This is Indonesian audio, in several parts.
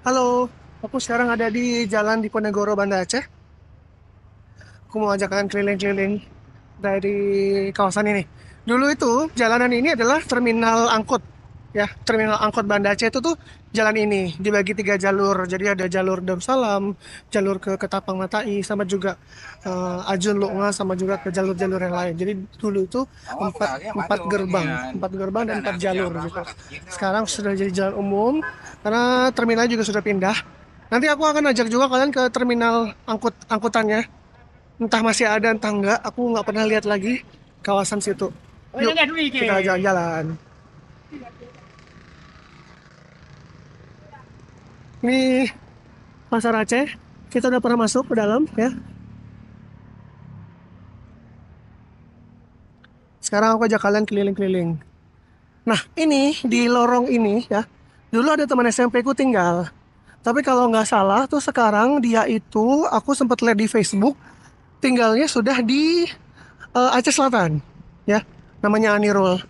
Halo, aku sekarang ada di Jalan Diponegoro, Banda Aceh. Aku mau ajak kalian keliling-keliling dari kawasan ini. Dulu itu jalanan ini adalah terminal angkut, ya. Terminal angkut Banda Aceh itu tuh jalan ini dibagi tiga jalur. Jadi ada jalur Darussalam, jalur ke Ketapang Matai, sama juga Ajun Lunga, sama juga ke jalur-jalur yang lain. Jadi dulu itu empat gerbang dan empat jalur gitu. Sekarang sudah jadi jalan umum karena terminal juga sudah pindah. Nanti aku akan ajak juga kalian ke terminal angkutannya. Entah masih ada, entah enggak. Aku nggak pernah lihat lagi kawasan situ. Yuk, kita jalan-jalan. Ini Pasar Aceh. Kita udah pernah masuk ke dalam, ya. Sekarang aku ajak kalian keliling-keliling. Nah, ini di lorong ini, ya. Dulu ada teman SMP ku tinggal. Tapi kalau nggak salah tuh sekarang dia itu aku sempat lihat di Facebook tinggalnya sudah di Aceh Selatan, ya. Namanya Anirul.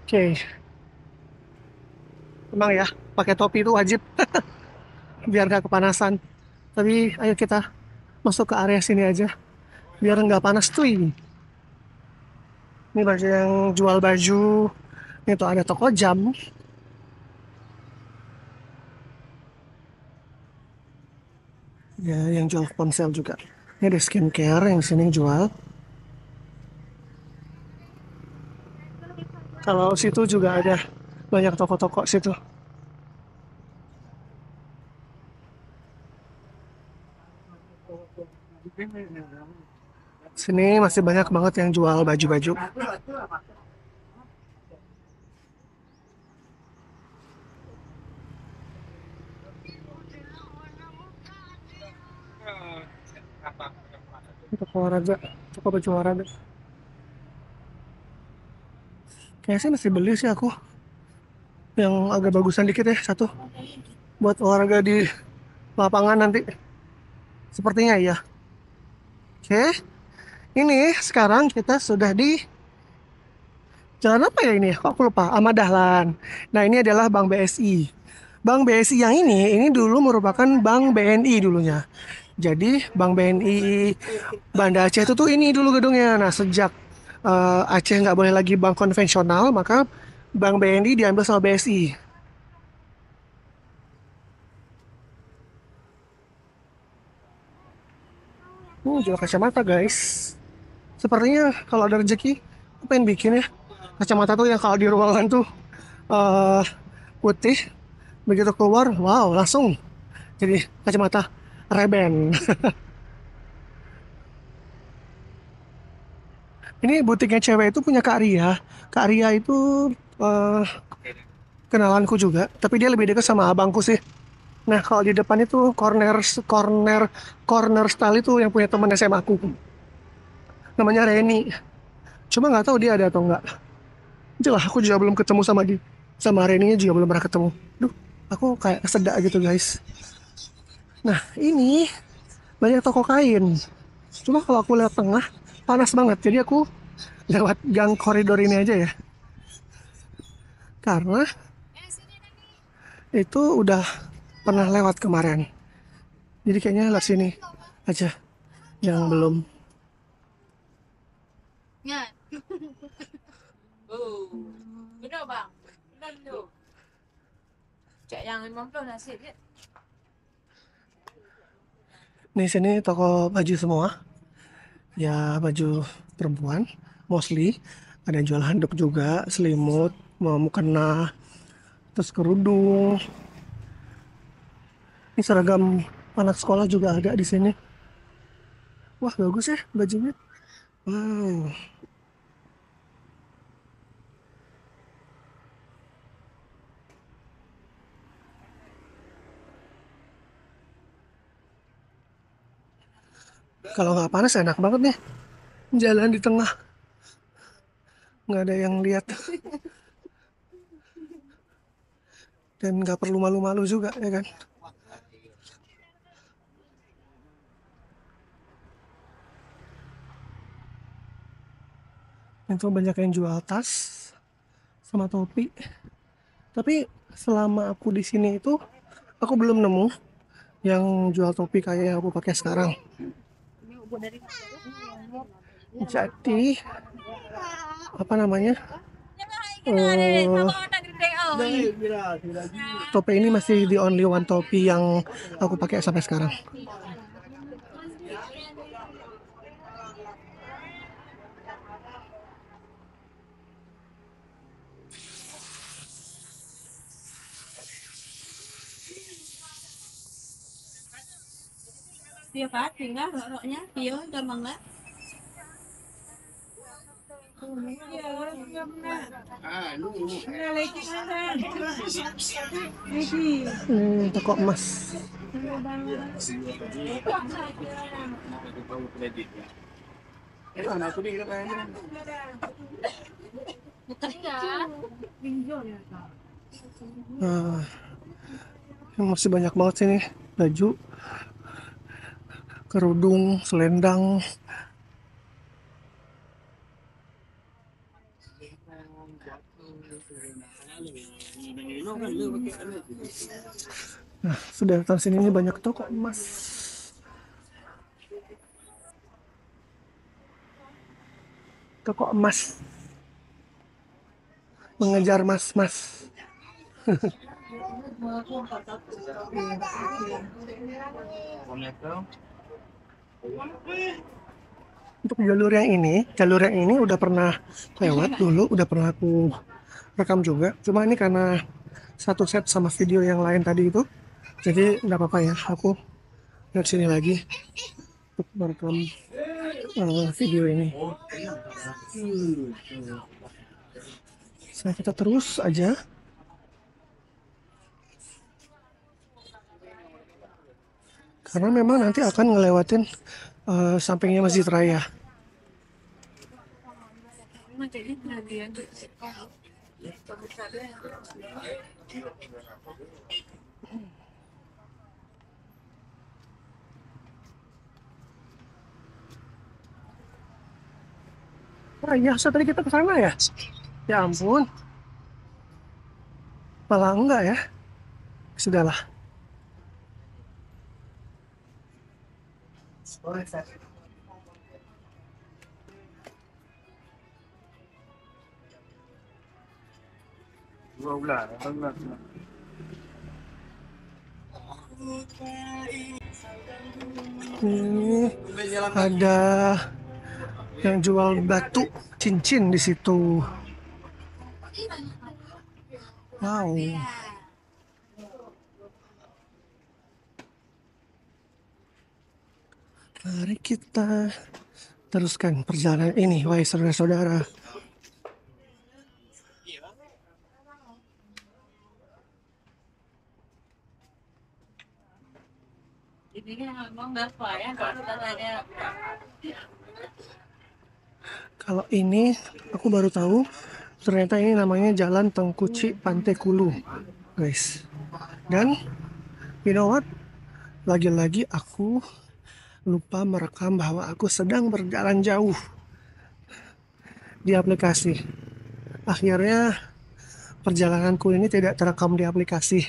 Oke, emang ya pakai topi itu wajib biar nggak kepanasan. Tapi ayo kita masuk ke area sini aja biar nggak panas tuh ini. Ini baju yang jual baju. Ini tuh ada toko jam. Ya, yang jual ponsel juga. Ini ada skincare yang sini jual. Kalau situ juga ada banyak toko-toko situ. Sini masih banyak banget yang jual baju-baju. Ini toko olahraga, toko baju olahraga. Kayaknya sih masih beli sih aku yang agak bagusan dikit ya satu buat olahraga di lapangan nanti. Sepertinya iya. Oke, ini sekarang kita sudah di jalan apa ya ini? Kok aku lupa. Ahmad Dahlan. Nah, ini adalah Bank BSI. Bank BSI yang ini dulu merupakan Bank BNI dulunya. Jadi Bank BNI Banda Aceh itu tuh ini dulu gedungnya. Nah, sejak Aceh nggak boleh lagi bank konvensional, maka Bank BNI diambil sama BSI. Jual kacamata guys. Sepertinya kalau ada rezeki, aku pengen bikin ya. Kacamata tuh yang kalau di ruangan tuh eh putih, begitu keluar, wow, langsung jadi kacamata Ray-Ban. Ini butiknya cewek itu punya Kak Ria. Kak Ria itu eh, kenalanku juga, tapi dia lebih dekat sama abangku sih. Nah, kalau di depan itu corner corner corner style itu yang punya teman SMA aku. Namanya Reni. Cuma nggak tahu dia ada atau nggak. Jelas aku juga belum ketemu sama dia. Sama Reninya juga belum pernah ketemu. Duh, aku kayak sedak gitu guys. Nah, ini banyak toko kain. Cuma kalau aku lewat tengah, panas banget. Jadi aku lewat gang koridor ini aja ya. Karena itu udah pernah lewat kemarin. Jadi kayaknya lewat sini aja yang belum. Nha. Ừ. Bener bang, bener tuh. Cak yang 50 nasib ya. Di sini toko baju semua. Ya baju perempuan, mostly. Ada yang jual handuk juga, selimut, mau mukena, terus kerudung. Ini seragam anak sekolah juga ada di sini. Wah bagus ya bajunya. Wow. Kalau nggak panas enak banget nih. Jalan di tengah, nggak ada yang lihat dan nggak perlu malu-malu juga ya kan. Itu banyak yang jual tas. sama topi. Tapi selama aku di sini itu aku belum nemu yang jual topi kayak yang aku pakai sekarang. Jadi apa namanya? eh Topi ini masih the only one topi yang aku pakai sampai sekarang. Dia pasti nggak roknya, dia gampang nggak? Toko emas. Nah, masih banyak banget sini baju, kerudung, selendang. Nah, sudah datang sini ini banyak toko emas. Toko emas. Mengejar mas-mas. Untuk jalur yang ini udah pernah lewat dulu, udah pernah aku rekam juga. Cuma ini karena satu set sama video yang lain tadi itu, jadi nggak apa-apa ya, aku lihat sini lagi untuk merekam video ini. Kita terus aja. Karena memang nanti akan ngelewatin sampingnya Masjid Raya. Wah iya, tadi kita ke sana ya? Ya ampun. Malah enggak ya? Sudahlah. Ini ada yang jual batu cincin di situ. Wow. Mari kita teruskan perjalanan ini, wahai saudara-saudara. Kalau ini aku baru tahu ternyata ini namanya Jalan Tengkuci Pantai Kulu, guys. Dan you know what? Lagi-lagi aku lupa merekam bahwa aku sedang berjalan jauh di aplikasi. Akhirnya perjalananku ini tidak terekam di aplikasi.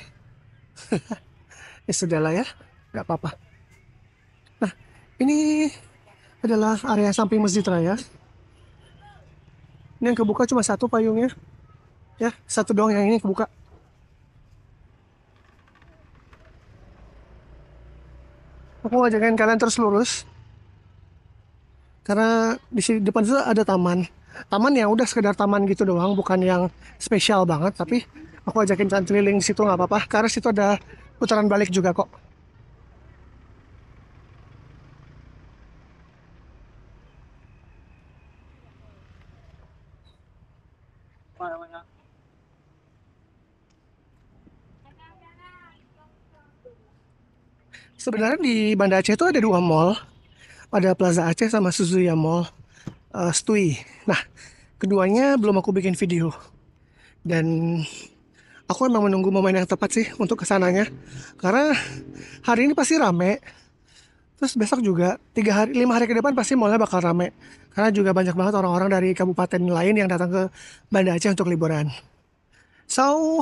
Ya sudahlah ya, nggak apa-apa. Nah, ini adalah area samping Masjid Raya. Ini yang kebuka cuma satu payungnya. Ya, satu doang yang ini kebuka. Aku ngajakin kalian terus lurus. Karena di sini depan itu ada taman. Taman yang udah sekedar taman gitu doang, bukan yang spesial banget. Tapi aku ajakin kalian keliling situ nggak apa-apa. Karena situ ada putaran balik juga kok. Sebenarnya di Banda Aceh itu ada dua mall. Ada Plaza Aceh sama Suzuya Mall, Stui. Nah, keduanya belum aku bikin video. Dan aku emang menunggu momen yang tepat sih untuk kesananya. Karena hari ini pasti rame. Terus besok juga 5 hari ke depan pasti mallnya bakal rame. Karena juga banyak banget orang-orang dari kabupaten lain yang datang ke Banda Aceh untuk liburan. So,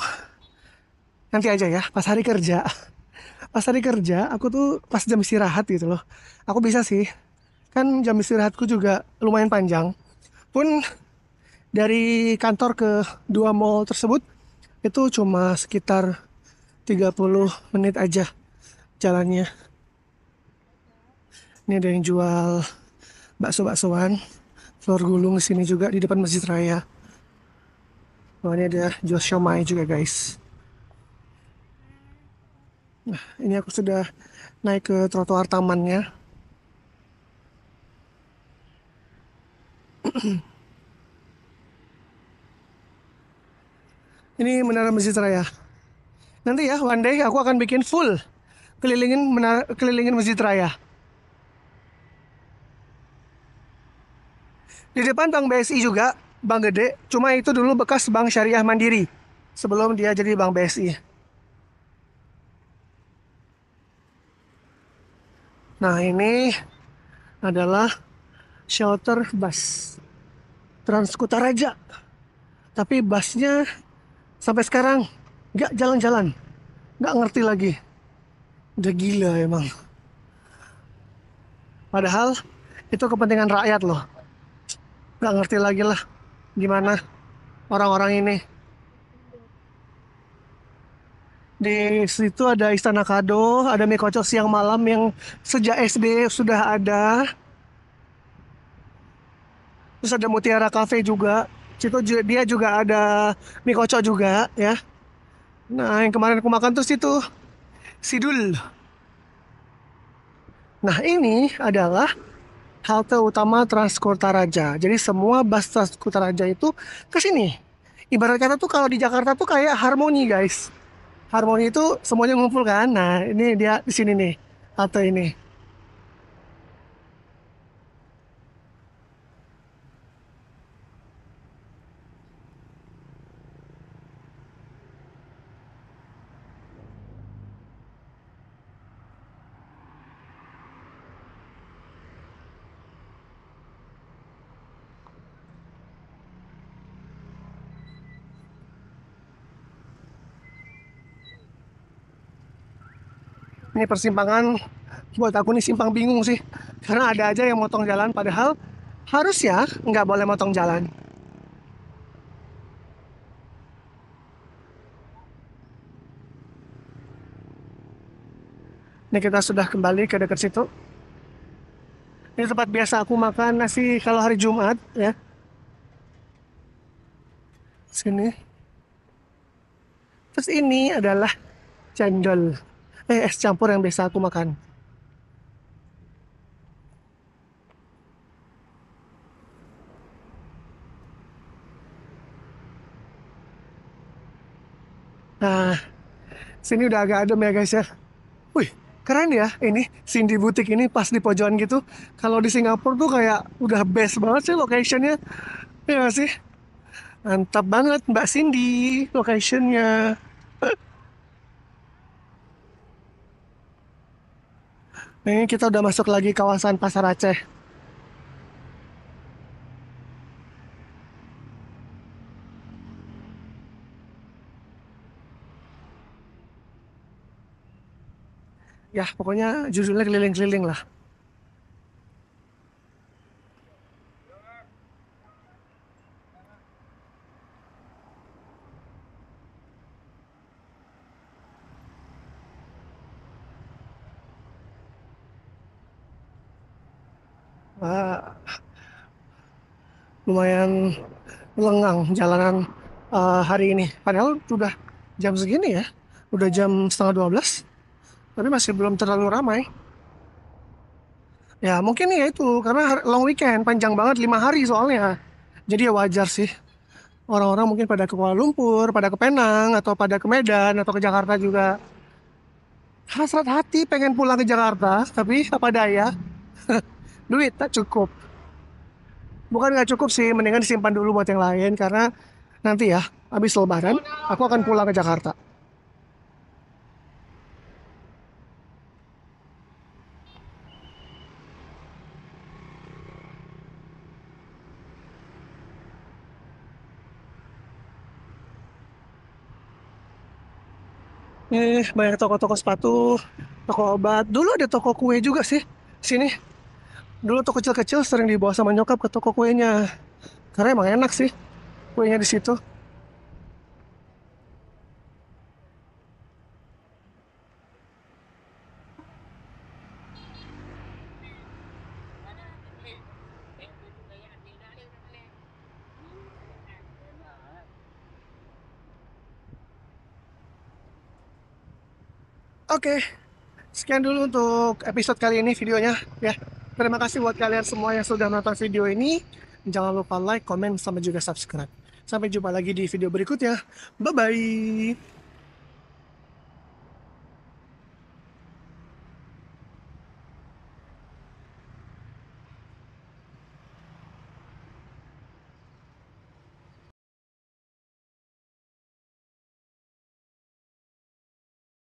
nanti aja ya, pas hari kerja. Pas hari kerja, aku tuh pas jam istirahat gitu loh. Aku bisa sih, kan jam istirahatku juga lumayan panjang. Pun dari kantor ke dua mall tersebut, itu cuma sekitar 30 menit aja jalannya. Ini ada yang jual bakso-baksoan, telur gulung di sini juga di depan Masjid Raya. Oh, ini ada jual siomay juga guys. Ini aku sudah naik ke trotoar tamannya. Ini Menara Masjid Raya. Nanti ya, one day aku akan bikin full kelilingin Masjid Raya. Di depan Bank BSI juga, Bank Gede. Cuma itu dulu bekas Bank Syariah Mandiri sebelum dia jadi Bank BSI. Nah, ini adalah shelter bus Transkutaraja. Tapi busnya sampai sekarang nggak jalan-jalan, nggak ngerti lagi. Udah gila emang. Padahal itu kepentingan rakyat loh. Nggak ngerti lagi lah gimana orang-orang ini. Di situ ada Istana Kado, ada mie kocok siang malam yang sejak SD sudah ada. Terus ada Mutiara Cafe juga. Dia juga ada mie kocok juga ya. Nah, yang kemarin aku makan tuh situ Sidul. Nah, ini adalah halte utama Transkutaraja. Jadi semua bus Transkutaraja itu ke sini. Ibarat kata tuh kalau di Jakarta tuh kayak Harmoni, guys. Harmoni itu semuanya ngumpul kan. Nah, ini dia di sini nih, halte ini. Ini persimpangan buat aku nih simpang bingung sih. Karena ada aja yang motong jalan padahal harusnya nggak boleh motong jalan. Ini kita sudah kembali ke dekat situ. Ini tempat biasa aku makan nasi kalau hari Jumat ya. Sini. Terus ini adalah cendol. Es campur yang biasa aku makan. Nah, sini udah agak adem ya guys ya. Wih, keren ya ini Cindy Boutique ini pas di pojokan gitu. Kalau di Singapura tuh kayak udah best banget sih locationnya. Ya nggak sih? Mantap banget Mbak Cindy locationnya. Ini kita udah masuk lagi kawasan Pasar Aceh. Ya, pokoknya judulnya keliling-keliling lah. Ah, lumayan lengang jalanan hari ini. Padahal udah jam segini ya. Udah jam setengah 12. Tapi masih belum terlalu ramai. Ya mungkin ya itu. Karena long weekend. Panjang banget 5 hari soalnya. Jadi ya wajar sih. Orang-orang mungkin pada ke Kuala Lumpur, pada ke Penang, atau pada ke Medan, atau ke Jakarta juga. Hasrat hati pengen pulang ke Jakarta. Tapi apa daya. Duit tak cukup. Bukan nggak cukup sih. Mendingan disimpan dulu buat yang lain. Karena nanti ya, habis lebaran, aku akan pulang ke Jakarta. Banyak toko-toko sepatu, toko obat. Dulu ada toko kue juga sih sini. Dulu toko kecil-kecil sering dibawa sama nyokap ke toko kuenya. Karena emang enak sih kuenya di situ. Oke, sekian dulu untuk episode kali ini videonya ya. Terima kasih buat kalian semua yang sudah nonton video ini. Jangan lupa like, comment, sama juga subscribe. Sampai jumpa lagi di video berikutnya. Bye-bye.